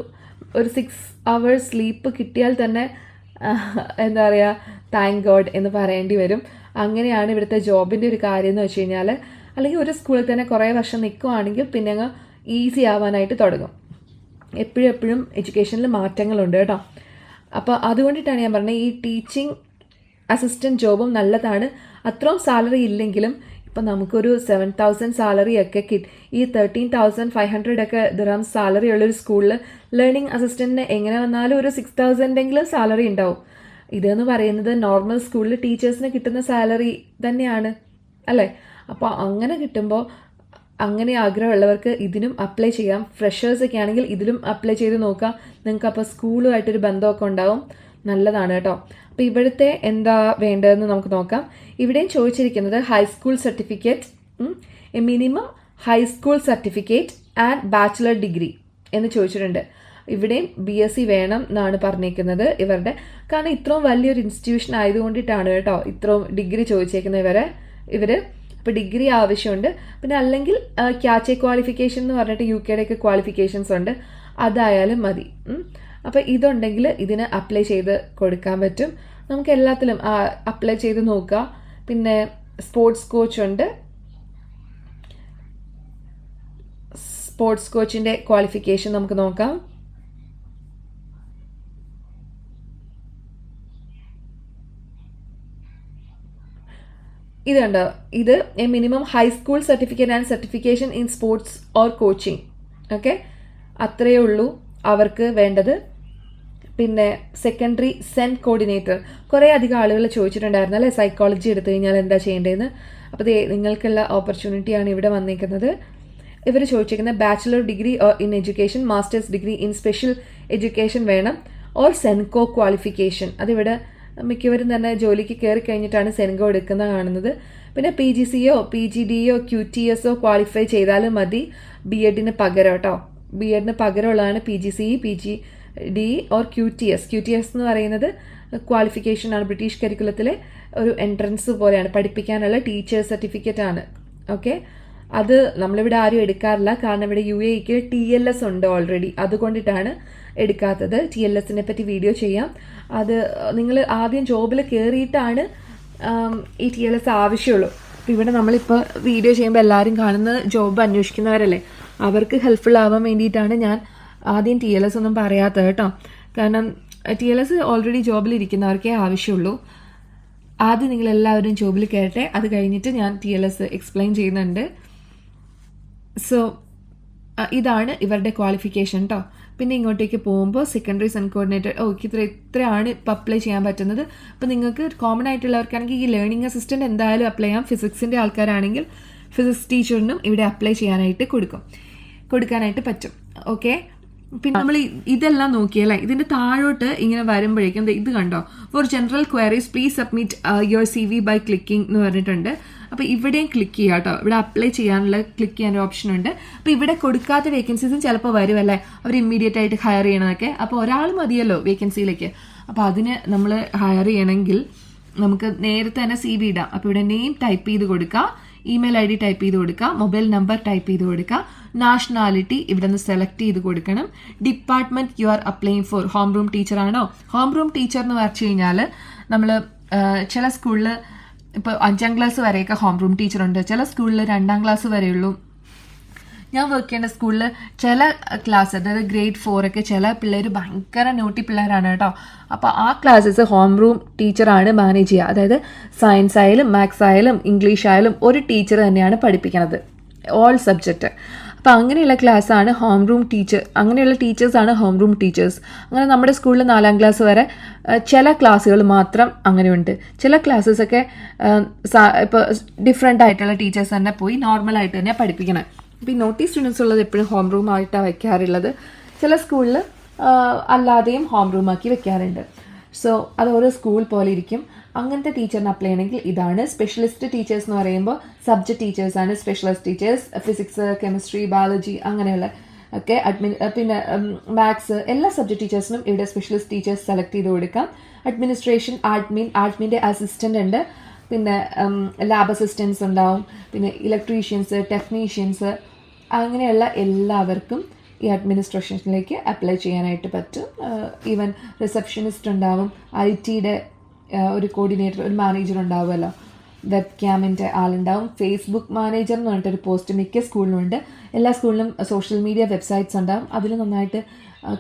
6 hours സ്ലീപ്പ് കിട്ടിയാൽ തന്നെ എന്താ പറയുക, താങ്ക് ഗോഡ് എന്ന് പറയേണ്ടി വരും. അങ്ങനെയാണ് ഇവിടുത്തെ ജോബിൻ്റെ ഒരു കാര്യം എന്ന് വെച്ച് കഴിഞ്ഞാൽ. അല്ലെങ്കിൽ ഒരു സ്കൂളിൽ തന്നെ കുറേ വർഷം നിൽക്കുവാണെങ്കിൽ പിന്നെ അങ്ങ് ഈസി ആവാനായിട്ട് തുടങ്ങും. എപ്പോഴും എഡ്യൂക്കേഷനിൽ മാറ്റങ്ങളുണ്ട് കേട്ടോ. അപ്പോൾ അതുകൊണ്ടിട്ടാണ് ഞാൻ പറഞ്ഞത് ഈ ടീച്ചിങ് അസിസ്റ്റൻറ്റ് ജോബും നല്ലതാണ്. അത്രയും സാലറി ഇല്ലെങ്കിലും ഇപ്പം നമുക്കൊരു 7,000 സാലറി ഒക്കെ ഈ 13,500 ഒക്കെ ദിർഹം സാലറി ഉള്ളൊരു സ്കൂളിൽ ലേണിംഗ് അസിസ്റ്റൻറ്റിന് എങ്ങനെ വന്നാലും ഒരു 6,000 എങ്കിലും സാലറി ഉണ്ടാവും. ഇതെന്ന് പറയുന്നത് നോർമൽ സ്കൂളിൽ ടീച്ചേഴ്സിന് കിട്ടുന്ന സാലറി തന്നെയാണ് അല്ലേ? അപ്പോൾ അങ്ങനെ കിട്ടുമ്പോൾ അങ്ങനെ ആഗ്രഹമുള്ളവർക്ക് ഇതിനും അപ്ലൈ ചെയ്യാം. ഫ്രഷേഴ്സൊക്കെ ആണെങ്കിൽ ഇതിലും അപ്ലൈ ചെയ്ത് നോക്കാം. നിങ്ങൾക്ക് അപ്പോൾ സ്കൂളുമായിട്ടൊരു ബന്ധമൊക്കെ ഉണ്ടാവും. നല്ലതാണ് കേട്ടോ. അപ്പോൾ ഇവിടുത്തെ എന്താ വേണ്ടതെന്ന് നമുക്ക് നോക്കാം. ഇവിടെയും ചോദിച്ചിരിക്കുന്നത് high school certificate, A minimum high school certificate and bachelor degree എന്ന് ചോദിച്ചിട്ടുണ്ട്. ഇവിടെയും BSc വേണം എന്നാണ് പറഞ്ഞേക്കുന്നത് ഇവരുടെ. കാരണം ഇത്രയും വലിയൊരു ഇൻസ്റ്റിറ്റ്യൂഷൻ ആയതുകൊണ്ടിട്ടാണ് കേട്ടോ ഇത്രയും ഡിഗ്രി ചോദിച്ചേക്കുന്നത് ഇവർ. അപ്പോൾ ഡിഗ്രി ആവശ്യമുണ്ട്. പിന്നെ അല്ലെങ്കിൽ ക്യാച്ചെ ക്വാളിഫിക്കേഷൻ എന്ന് പറഞ്ഞിട്ട് UKയുടെയൊക്കെ ക്വാളിഫിക്കേഷൻസ് ഉണ്ട്, അതായാലും മതി. അപ്പോൾ ഇതുണ്ടെങ്കിൽ ഇതിന് അപ്ലൈ ചെയ്ത് കൊടുക്കാൻ പറ്റും. നമുക്ക് എല്ലാത്തിലും അപ്ലൈ ചെയ്ത് നോക്കുക. പിന്നെ സ്പോർട്സ് കോച്ച് ഉണ്ട്. സ്പോർട്സ് കോച്ചിൻ്റെ ക്വാളിഫിക്കേഷൻ നമുക്ക് നോക്കാം. ഇത് കണ്ടോ, ഇത് A minimum high school certificate and certification in sports or coaching. Okay, അത്രയേ ഉള്ളൂ അവർക്ക് വേണ്ടത്. പിന്നെ സെക്കൻഡറി സെൻറ്റ് കോർഡിനേറ്റർ കുറേ അധികം ആളുകൾ ചോദിച്ചിട്ടുണ്ടായിരുന്നു അല്ലേ, സൈക്കോളജി എടുത്തു കഴിഞ്ഞാൽ എന്താ ചെയ്യേണ്ടതെന്ന്. അപ്പോൾ നിങ്ങൾക്കുള്ള ഓപ്പർച്യൂണിറ്റിയാണ് ഇവിടെ വന്നിരിക്കുന്നത്. ഇവർ ചോദിച്ചിരിക്കുന്ന bachelor degree in education, masters degree in special education വേണം, ഓർ സെൻകോ ക്വാളിഫിക്കേഷൻ. അതിവിടെ മിക്കവരും തന്നെ ജോലിക്ക് കയറി കഴിഞ്ഞിട്ടാണ് സെൻകോ എടുക്കുന്ന കാണുന്നത്. പിന്നെ PGCയോ PGDയോ QTSO ക്വാളിഫൈ ചെയ്താലും മതി BEdന് പകരം കേട്ടോ. BEdന് പകരമുള്ളതാണ് PGCE, PGD or QTS. QTS എന്ന് പറയുന്നത് ക്വാളിഫിക്കേഷൻ ആണ്, ബ്രിട്ടീഷ് കരിക്കുലത്തിലെ ഒരു എൻട്രൻസ് പോലെയാണ്, പഠിപ്പിക്കാനുള്ള ടീച്ചേഴ്സ് സർട്ടിഫിക്കറ്റ് ആണ്. ഓക്കെ, അത് നമ്മളിവിടെ ആരും എടുക്കാറില്ല, കാരണം ഇവിടെ UAEക്ക് TLS ഉണ്ട് ഓൾറെഡി, അതുകൊണ്ടിട്ടാണ് എടുക്കാത്തത്. TLSനെ പറ്റി വീഡിയോ ചെയ്യാം. അത് നിങ്ങൾ ആദ്യം ജോബിൽ കയറിയിട്ടാണ് ഈ TLS ആവശ്യമുള്ളൂ. അപ്പോൾ ഇവിടെ നമ്മളിപ്പോൾ വീഡിയോ ചെയ്യുമ്പോൾ എല്ലാവരും കാണുന്നത് ജോബ് അന്വേഷിക്കുന്നവരല്ലേ, അവർക്ക് ഹെൽപ്ഫുൾ ആവാൻ വേണ്ടിയിട്ടാണ് ഞാൻ ആദ്യം TLS ഒന്നും പറയാത്തത് കേട്ടോ. കാരണം TLS ഓൾറെഡി ജോബിലിരിക്കുന്നവർക്കേ ആവശ്യമുള്ളൂ. ആദ്യം നിങ്ങളെല്ലാവരും ജോബിൽ കയറട്ടെ, അത് കഴിഞ്ഞിട്ട് ഞാൻ TLS എക്സ്പ്ലെയിൻ ചെയ്യുന്നുണ്ട്. സോ ഇതാണ് ഇവരുടെ ക്വാളിഫിക്കേഷൻ കേട്ടോ. പിന്നെ ഇങ്ങോട്ടേക്ക് പോകുമ്പോൾ സെക്കൻഡറി സെൻറ്റ് കോർഡിനേറ്റർ, ഇത്രയാണ് ഇപ്പോൾ അപ്ലൈ ചെയ്യാൻ പറ്റുന്നത്. അപ്പോൾ നിങ്ങൾക്ക് കോമൺ ആയിട്ടുള്ളവർക്കാണെങ്കിൽ ഈ ലേണിംഗ് അസിസ്റ്റൻറ്റ് എന്തായാലും അപ്ലൈ ചെയ്യാം. ഫിസിക്സിൻ്റെ ആൾക്കാരാണെങ്കിൽ ഫിസിക്സ് ടീച്ചറിനും ഇവിടെ അപ്ലൈ കൊടുക്കാനായിട്ട് പറ്റും. ഓക്കെ, പിന്നെ നമ്മൾ ഇതെല്ലാം നോക്കിയല്ലേ, ഇതിൻ്റെ താഴോട്ട് ഇങ്ങനെ വരുമ്പോഴേക്കും ഇത് കണ്ടോ, for general queries please submit your CV by clicking എന്ന് പറഞ്ഞിട്ടുണ്ട്. അപ്പോൾ ഇവിടെയും ക്ലിക്ക് ചെയ്യുക കേട്ടോ. ഇവിടെ അപ്ലൈ ചെയ്യാനുള്ള ക്ലിക്ക് ചെയ്യാനൊരു ഓപ്ഷൻ ഉണ്ട്. അപ്പോൾ ഇവിടെ കൊടുക്കാത്ത വേക്കൻസീസും ചിലപ്പോൾ വരുമല്ലേ, അവർ ഇമ്മീഡിയറ്റ് ആയിട്ട് ഹയർ ചെയ്യണതൊക്കെ. അപ്പോൾ ഒരാൾ മതിയല്ലോ വേക്കൻസിയിലേക്ക്. അപ്പോൾ അതിന് നമ്മൾ ഹയർ ചെയ്യണമെങ്കിൽ നമുക്ക് നേരത്തെ തന്നെ CV ഇടാം. അപ്പോൾ ഇവിടെ നെയിം ടൈപ്പ് ചെയ്ത് കൊടുക്കുക, ഇമെയിൽ ID ടൈപ്പ് ചെയ്ത് കൊടുക്കുക, മൊബൈൽ നമ്പർ ടൈപ്പ് ചെയ്ത് കൊടുക്കുക, നാഷണാലിറ്റി ഇവിടെ നിന്ന് സെലക്ട് ചെയ്ത് കൊടുക്കണം. Department you are applying four, home room teacher ആണോ? ഹോം റൂം ടീച്ചർ എന്ന് വെച്ച് കഴിഞ്ഞാൽ നമ്മൾ ചില സ്കൂളിൽ ഇപ്പോൾ 5ാം ക്ലാസ് വരെയൊക്കെ ഹോം റൂം ടീച്ചറുണ്ട്, ചില സ്കൂളിൽ 2ാം ക്ലാസ് വരെയുള്ളൂ. ഞാൻ വർക്ക് ചെയ്യേണ്ട സ്കൂളിൽ ചില ക്ലാസ്, അതായത് ഗ്രേഡ് 4 ഒക്കെ ചില പിള്ളേർ ഭയങ്കര നോട്ടി പിള്ളേരാണ് കേട്ടോ. അപ്പോൾ ആ ക്ലാസ്സസ് ഹോം റൂം ടീച്ചറാണ് മാനേജ് ചെയ്യുക. അതായത് സയൻസ് ആയാലും മാത്സ് ആയാലും ഇംഗ്ലീഷ് ആയാലും ഒരു ടീച്ചർ തന്നെയാണ് പഠിപ്പിക്കുന്നത്, ഓൾ സബ്ജക്റ്റ്. അപ്പോൾ അങ്ങനെയുള്ള ക്ലാസ്സാണ് ഹോം റൂം ടീച്ചർ, അങ്ങനെയുള്ള ടീച്ചേഴ്സാണ് ഹോം റൂം ടീച്ചേഴ്സ്. അങ്ങനെ നമ്മുടെ സ്കൂളിൽ 4ാം ക്ലാസ് വരെ ചില ക്ലാസ്സുകൾ മാത്രം അങ്ങനെയുണ്ട്. ചില ക്ലാസ്സസൊക്കെ ഇപ്പോൾ ഡിഫറെൻ്റ് ആയിട്ടുള്ള ടീച്ചേഴ്സ് തന്നെ പോയി നോർമലായിട്ട് തന്നെ പഠിപ്പിക്കണം. ഇപ്പോൾ ഈ നോട്ടി സ്റ്റുഡൻസ് ഉള്ളത് എപ്പോഴും ഹോം റൂമായിട്ടാണ് വെക്കാറുള്ളത്. ചില സ്കൂളിൽ അല്ലാതെയും ഹോം റൂമാക്കി വെക്കാറുണ്ട്. സോ അത് ഓരോ സ്കൂൾ പോലെ ഇരിക്കും. അങ്ങനത്തെ ടീച്ചറിന് അപ്ലൈ ചെയ്യണമെങ്കിൽ ഇതാണ്. സ്പെഷ്യലിസ്റ്റ് ടീച്ചേഴ്സ് എന്ന് പറയുമ്പോൾ സബ്ജക്ട് ടീച്ചേഴ്സാണ് specialist teachers. Physics, chemistry, biology അങ്ങനെയുള്ള ഒക്കെ പിന്നെ മാത്സ് എല്ലാ സബ്ജക്ട് ടീച്ചേഴ്സിനും ഇവിടെ സ്പെഷ്യലിസ്റ്റ് ടീച്ചേഴ്സ് സെലക്ട് ചെയ്ത് കൊടുക്കാം. അഡ്മിനിസ്ട്രേഷൻ, ആഡ്മിൻ്റെ അസിസ്റ്റൻ്റ് ഉണ്ട്, പിന്നെ ലാബ് അസിസ്റ്റൻസ് ഉണ്ടാവും, പിന്നെ ഇലക്ട്രീഷ്യൻസ്, ടെക്നീഷ്യൻസ് അങ്ങനെയുള്ള എല്ലാവർക്കും ഈ അഡ്മിനിസ്ട്രേഷനിലേക്ക് അപ്ലൈ ചെയ്യാനായിട്ട് പറ്റും. ഈവൻ റിസപ്ഷനിസ്റ്റ് ഉണ്ടാവും, IT-യുടെ ഒരു കോർഡിനേറ്റർ, ഒരു മാനേജർ ഉണ്ടാവുമല്ലോ, വെബ് ക്യാമിൻ്റെ ആളുണ്ടാവും, ഫേസ്ബുക്ക് മാനേജർ എന്ന് പറഞ്ഞിട്ടൊരു പോസ്റ്റ് മിക്ക സ്കൂളിലും ഉണ്ട്. എല്ലാ സ്കൂളിലും സോഷ്യൽ മീഡിയ വെബ്സൈറ്റ്സ് ഉണ്ടാവും, അതിൽ നന്നായിട്ട്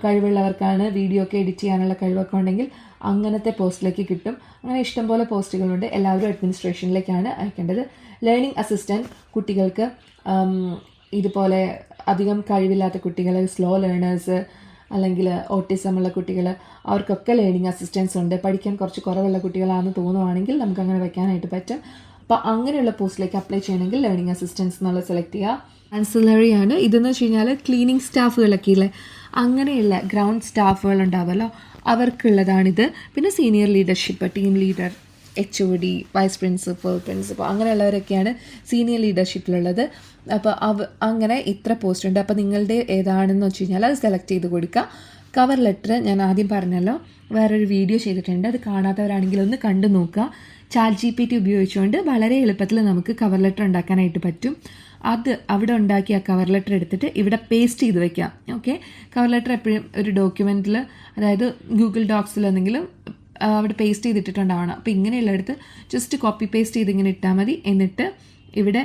കഴിവുള്ളവർക്കാണ് വീഡിയോ ഒക്കെ എഡിറ്റ് ചെയ്യാനുള്ള കഴിവൊക്കെ ഉണ്ടെങ്കിൽ അങ്ങനത്തെ പോസ്റ്റിലേക്ക് കിട്ടും. അങ്ങനെ ഇഷ്ടംപോലെ പോസ്റ്റുകളുണ്ട്. എല്ലാവരും അഡ്മിനിസ്ട്രേഷനിലേക്കാണ് അയക്കേണ്ടത്. ലേണിംഗ് അസിസ്റ്റൻറ്റ് കുട്ടികൾക്ക് ഇതുപോലെ അധികം കഴിവില്ലാത്ത കുട്ടികൾ, സ്ലോ ലേണേഴ്സ് അല്ലെങ്കിൽ ഓട്ടിസം ഉള്ള കുട്ടികൾ, അവർക്കൊക്കെ ലേണിംഗ് അസിസ്റ്റൻസ് ഉണ്ട്. പഠിക്കാൻ കുറച്ച് കുറവുള്ള കുട്ടികളാണെന്ന് തോന്നുവാണെങ്കിൽ നമുക്ക് അങ്ങനെ വെക്കാനായിട്ട് പറ്റും. അപ്പോൾ അങ്ങനെയുള്ള പോസ്റ്റിലേക്ക് അപ്ലൈ ചെയ്യണമെങ്കിൽ ലേണിംഗ് അസിസ്റ്റൻസ് എന്നുള്ളത് സെലക്ട് ചെയ്യുക. ആൻസിലറി ആണ് ഇതെന്ന് വെച്ച് കഴിഞ്ഞാൽ ക്ലീനിങ് സ്റ്റാഫുകളൊക്കെ ഇല്ലേ, അങ്ങനെയുള്ള ഗ്രൗണ്ട് സ്റ്റാഫുകൾ ഉണ്ടാവുമല്ലോ, അവർക്കുള്ളതാണിത്. പിന്നെ senior leadership, team leader, HOD, vice principal, അങ്ങനെയുള്ളവരൊക്കെയാണ് സീനിയർ ലീഡർഷിപ്പിലുള്ളത്. അപ്പോൾ അങ്ങനെ ഇത്ര പോസ്റ്റ് ഉണ്ട്. അപ്പോൾ നിങ്ങളുടെ ഏതാണെന്ന് വെച്ച് കഴിഞ്ഞാൽ അത് സെലക്ട് ചെയ്ത് കൊടുക്കുക. കവർ ലെറ്റർ ഞാൻ ആദ്യം പറഞ്ഞല്ലോ, വേറൊരു വീഡിയോ ചെയ്തിട്ടുണ്ട്, അത് കാണാത്തവരാണെങ്കിൽ ഒന്ന് കണ്ടു നോക്കുക. ChatGPT ഉപയോഗിച്ചുകൊണ്ട് വളരെ എളുപ്പത്തിൽ നമുക്ക് കവർ ലെറ്റർ ഉണ്ടാക്കാനായിട്ട് പറ്റും. അത് അവിടെ ഉണ്ടാക്കിയ കവർ ലെറ്റർ എടുത്തിട്ട് ഇവിടെ പേസ്റ്റ് ചെയ്ത് വെക്കാം. ഓക്കെ, കവർ ലെറ്റർ എപ്പോഴും ഒരു ഡോക്യുമെൻറ്റിൽ, അതായത് ഗൂഗിൾ ഡോക്സിൽ എന്തെങ്കിലും അവിടെ പേസ്റ്റ് ചെയ്തിട്ടുണ്ടാവണം. അപ്പോൾ ഇങ്ങനെയുള്ളടത്ത് ജസ്റ്റ് കോപ്പി പേസ്റ്റ് ചെയ്ത് ഇങ്ങനെ ഇട്ടാൽ മതി. എന്നിട്ട് ഇവിടെ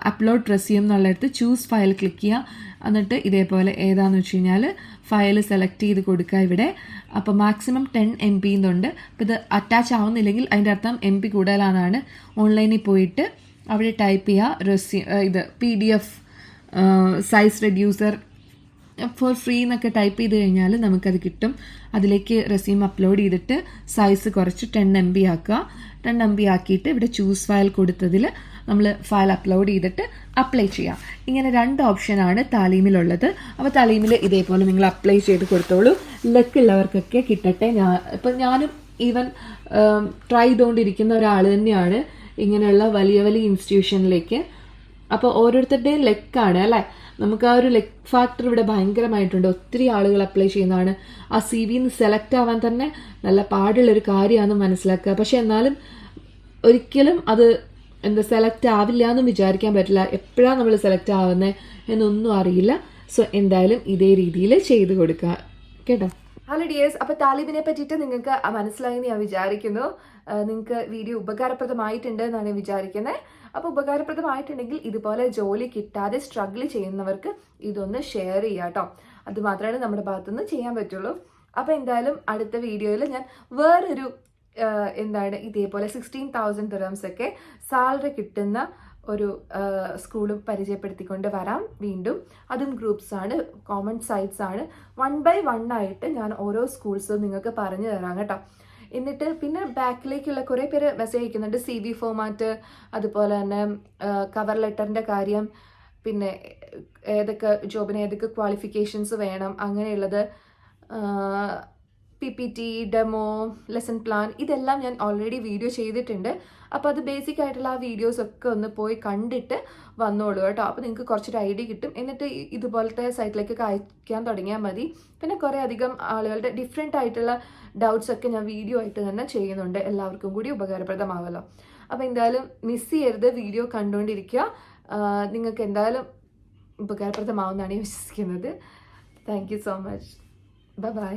അപ്ലോഡ് റെസ്യൂം എന്നുള്ളിടത്ത് ചൂസ് ഫയൽ ക്ലിക്ക് ചെയ്യുക. എന്നിട്ട് ഇതേപോലെ ഏതാണെന്ന് വെച്ച് കഴിഞ്ഞാൽ ഫയൽ സെലക്ട് ചെയ്ത് കൊടുക്കുക ഇവിടെ. അപ്പോൾ മാക്സിമം 10 MB എന്നുണ്ട്. അപ്പോൾ ഇത് അറ്റാച്ച് ആവുന്നില്ലെങ്കിൽ അതിൻ്റെ അർത്ഥം MB കൂടുതലാണെന്നാണ്. ഓൺലൈനിൽ പോയിട്ട് അവിടെ ടൈപ്പ് ചെയ്യുക ഇത് PDF size reducer four free എന്നൊക്കെ ടൈപ്പ് ചെയ്ത് കഴിഞ്ഞാൽ നമുക്കത് കിട്ടും. അതിലേക്ക് റെസ്യൂം അപ്ലോഡ് ചെയ്തിട്ട് സൈസ് കുറച്ച് 10 MB ആക്കുക. 10 MB ആക്കിയിട്ട് ഇവിടെ ചൂസ് ഫയൽ കൊടുത്തതിൽ നമ്മൾ ഫയൽ അപ്ലോഡ് ചെയ്തിട്ട് അപ്ലൈ ചെയ്യാം. ഇങ്ങനെ 2 ഓപ്ഷനാണ് താലീമിലുള്ളത്. അപ്പോൾ താലീമിൽ ഇതേപോലെ നിങ്ങൾ അപ്ലൈ ചെയ്ത് കൊടുത്തോളൂ. ലക്കുള്ളവർക്കൊക്കെ കിട്ടട്ടെ. ഞാനും ഈവൻ ട്രൈ ചെയ്തുകൊണ്ടിരിക്കുന്ന ഒരാൾ തന്നെയാണ് ഇങ്ങനെയുള്ള വലിയ വലിയ ഇൻസ്റ്റിറ്റ്യൂഷനിലേക്ക്. അപ്പോൾ ഓരോരുത്തരുടെയും ലെക്കാണ് അല്ലേ, നമുക്ക് ആ ഒരു ലെക്ക് ഫാക്ടർ ഇവിടെ ഭയങ്കരമായിട്ടുണ്ട്. ഒത്തിരി ആളുകൾ അപ്ലൈ ചെയ്യുന്നതാണ്. ആ CV സെലക്ട് ആവാൻ തന്നെ നല്ല പാടുള്ളൊരു കാര്യമാണെന്ന് മനസ്സിലാക്കുക. പക്ഷെ എന്നാലും ഒരിക്കലും അത് സെലക്ട് ആവില്ല എന്ന് വിചാരിക്കാൻ പറ്റില്ല. എപ്പോഴാണ് നമ്മൾ സെലക്ട് ആവുന്നത് എന്നൊന്നും അറിയില്ല. സോ എന്തായാലും ഇതേ രീതിയിൽ ചെയ്ത് കൊടുക്കുക കേട്ടോ. ഹലോ ഡിയേഴ്സ്, അപ്പോൾ താലിബിനെ പറ്റിയിട്ട് നിങ്ങൾക്ക് മനസ്സിലായെന്ന് ഞാൻ വിചാരിക്കുന്നു. നിങ്ങൾക്ക് വീഡിയോ ഉപകാരപ്രദമായിട്ടുണ്ട് എന്നാണ് വിചാരിക്കുന്നത്. അപ്പോൾ ഉപകാരപ്രദമായിട്ടുണ്ടെങ്കിൽ ഇതുപോലെ ജോലി കിട്ടാതെ സ്ട്രഗിൾ ചെയ്യുന്നവർക്ക് ഇതൊന്ന് ഷെയർ ചെയ്യുക കേട്ടോ. അത് മാത്രമേ നമ്മുടെ ഭാഗത്തുനിന്ന് ചെയ്യാൻ പറ്റുള്ളൂ. അപ്പോൾ എന്തായാലും അടുത്ത വീഡിയോയിൽ ഞാൻ വേറൊരു ഇതേപോലെ 16,000 dirhams ഒക്കെ സാലറി കിട്ടുന്ന ഒരു സ്കൂളും പരിചയപ്പെടുത്തിക്കൊണ്ട് വരാം വീണ്ടും. അതും ഗ്രൂപ്പ്സ് ആണ്, കോമൺ സൈറ്റ്സ് ആണ്. 1 by 1 ആയിട്ട് ഞാൻ ഓരോ സ്കൂൾസും നിങ്ങൾക്ക് പറഞ്ഞു തരാം കേട്ടോ. എന്നിട്ട് പിന്നെ ബാക്കിലേക്കുള്ള കുറേ പേര് മെസ്സേജ് അയക്കുന്നുണ്ട്, CV ഫോമാറ്റ്, അതുപോലെ തന്നെ കവർ ലെറ്ററിൻ്റെ കാര്യം, പിന്നെ ഏതൊക്കെ ജോബിന് ഏതൊക്കെ ക്വാളിഫിക്കേഷൻസ് വേണം, അങ്ങനെയുള്ളത്, PPT, ഡെമോ, ലെസൺ പ്ലാൻ, ഇതെല്ലാം ഞാൻ ഓൾറെഡി വീഡിയോ ചെയ്തിട്ടുണ്ട്. അപ്പോൾ അത് ബേസിക് ആയിട്ടുള്ള ആ വീഡിയോസ് ഒക്കെ ഒന്ന് പോയി കണ്ടിട്ട് വന്നോളൂ കേട്ടോ. അപ്പോൾ നിങ്ങൾക്ക് കുറച്ചൊരു ഐഡിയ കിട്ടും. എന്നിട്ട് ഇതുപോലത്തെ സൈറ്റിലേക്കൊക്കെ അയക്കാൻ തുടങ്ങിയാൽ മതി. പിന്നെ കുറേ അധികം ആളുകളുടെ ഡിഫറെൻ്റ് ആയിട്ടുള്ള ഡൗട്ട്സ് ഒക്കെ ഞാൻ വീഡിയോ ആയിട്ട് തന്നെ ചെയ്യുന്നുണ്ട്. എല്ലാവർക്കും കൂടി ഉപകാരപ്രദമാവല്ലോ. അപ്പോൾ എന്തായാലും മിസ് ചെയ്യരുത്, വീഡിയോ കണ്ടുകൊണ്ടിരിക്കുക. നിങ്ങൾക്ക് എന്തായാലും ഉപകാരപ്രദമാവുമെന്നാണ് ഞാൻ വിശ്വസിക്കുന്നത്. Thank you so much. By.